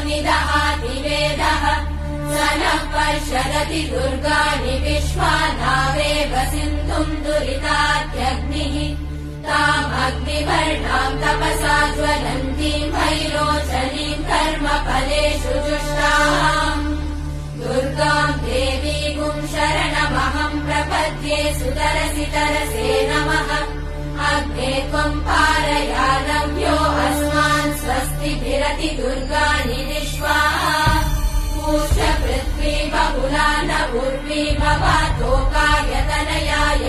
निदहाति वेदः स नः पर्षदति दुर्गाणि विश्वा नावेव सिन्धुम् दुरितात्यग्निः तामग्निवर्णाम् तपसा ज्वलन्तीम् भैरोचनीम् कर्मफलेषु जुष्टाम् दुर्गाम् देवीगुम् शरणमहम् प्रपद्ये सुतरसि तरसे नमः अग्ने त्वम् पारयानव्यो अस्मान् स्वस्तिभिरति दुर्गाणि विश्वा पूष्य पृथ्वी बहुला न उर्वी भवातोकायतनयाय